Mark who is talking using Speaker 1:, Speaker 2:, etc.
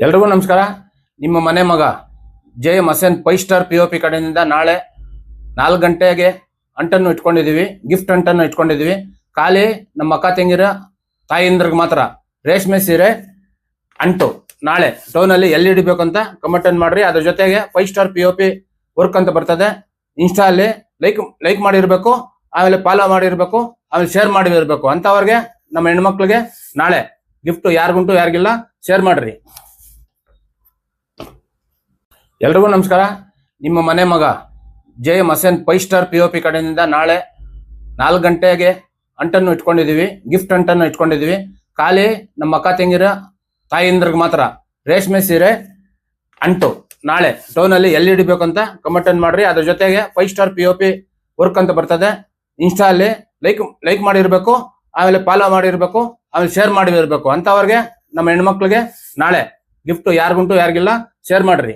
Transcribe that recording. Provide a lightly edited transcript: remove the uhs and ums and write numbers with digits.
Speaker 1: ಎಲ್ರಿಗೂ ನಮಸ್ಕಾರ. ನಿಮ್ಮ ಮನೆ ಮಗ JM ಹಸನ್ 5 ಸ್ಟಾರ್ POP ಕಡೆಯಿಂದ ನಾಳೆ 4 ಗಂಟೆಗೆ ಅಂಟನ್ನು ಇಟ್ಕೊಂಡಿದ್ದೀವಿ, ಗಿಫ್ಟ್ ಅಂಟನ್ನು ಇಟ್ಕೊಂಡಿದ್ದೀವಿ. ಖಾಲಿ ನಮ್ಮ ಅಕ್ಕ ತಂಗಿರ ತಾಯಿಂದ್ರಿಗೆ ಮಾತ್ರ ರೇಷ್ಮೆ ಸೀರೆ ಅಂಟು ನಾಳೆ ಟೌನಲ್ಲಿ ಎಲ್ಲಿ ಹಿಡಿಬೇಕಂತ ಕಮೆಂಟ್ ಮಾಡ್ರಿ. ಅದ್ರ ಜೊತೆಗೆ 5 ಸ್ಟಾರ್ POP ವರ್ಕ್ ಅಂತ ಬರ್ತದೆ. ಇನ್ಸ್ಟಾ ಅಲ್ಲಿ ಲೈಕ್ ಮಾಡಿರ್ಬೇಕು, ಆಮೇಲೆ ಫಾಲೋ ಮಾಡಿರ್ಬೇಕು, ಆಮೇಲೆ ಶೇರ್ ಮಾಡಿರ್ಬೇಕು. ಅಂತವ್ರಿಗೆ ನಮ್ಮ ಹೆಣ್ಮಕ್ಳಿಗೆ ನಾಳೆ ಗಿಫ್ಟ್ ಯಾರಿಗುಂಟು ಯಾರಿಗಿಲ್ಲ ಶೇರ್ ಮಾಡ್ರಿ. ಎಲ್ರಿಗೂ ನಮಸ್ಕಾರ. ನಿಮ್ಮ ಮನೆ ಮಗ JM ಹಸನ್ 5 ಸ್ಟಾರ್ POP ಕಡೆಯಿಂದ ನಾಳೆ 4 ಗಂಟೆಗೆ ಅಂಟನ್ನು ಇಟ್ಕೊಂಡಿದ್ದೀವಿ, ಗಿಫ್ಟ್ ಅಂಟನ್ನು ಇಟ್ಕೊಂಡಿದ್ದೀವಿ. ಖಾಲಿ ನಮ್ಮ ಅಕ್ಕ ತಂಗಿರ ತಾಯಿಂದ್ರಿಗೆ ಮಾತ್ರ ರೇಷ್ಮೆ ಸೀರೆ ಅಂಟು ನಾಳೆ ಟೌನಲ್ಲಿ ಎಲ್ಲಿ ಹಿಡಿಬೇಕಂತ ಕಮೆಂಟ್ ಮಾಡ್ರಿ. ಅದ್ರ ಜೊತೆಗೆ 5 ಸ್ಟಾರ್ POP ವರ್ಕ್ ಅಂತ ಬರ್ತದೆ. ಇನ್ಸ್ಟಾ ಅಲ್ಲಿ ಲೈಕ್ ಮಾಡಿರ್ಬೇಕು, ಆಮೇಲೆ ಫಾಲೋ ಮಾಡಿರ್ಬೇಕು, ಆಮೇಲೆ ಶೇರ್ ಮಾಡಿರ್ಬೇಕು. ಅಂತವ್ರಿಗೆ ನಮ್ಮ ಹೆಣ್ಮಕ್ಳಿಗೆ ನಾಳೆ ಗಿಫ್ಟ್ ಯಾರಿಗುಂಟು ಯಾರಿಗಿಲ್ಲ ಶೇರ್ ಮಾಡ್ರಿ.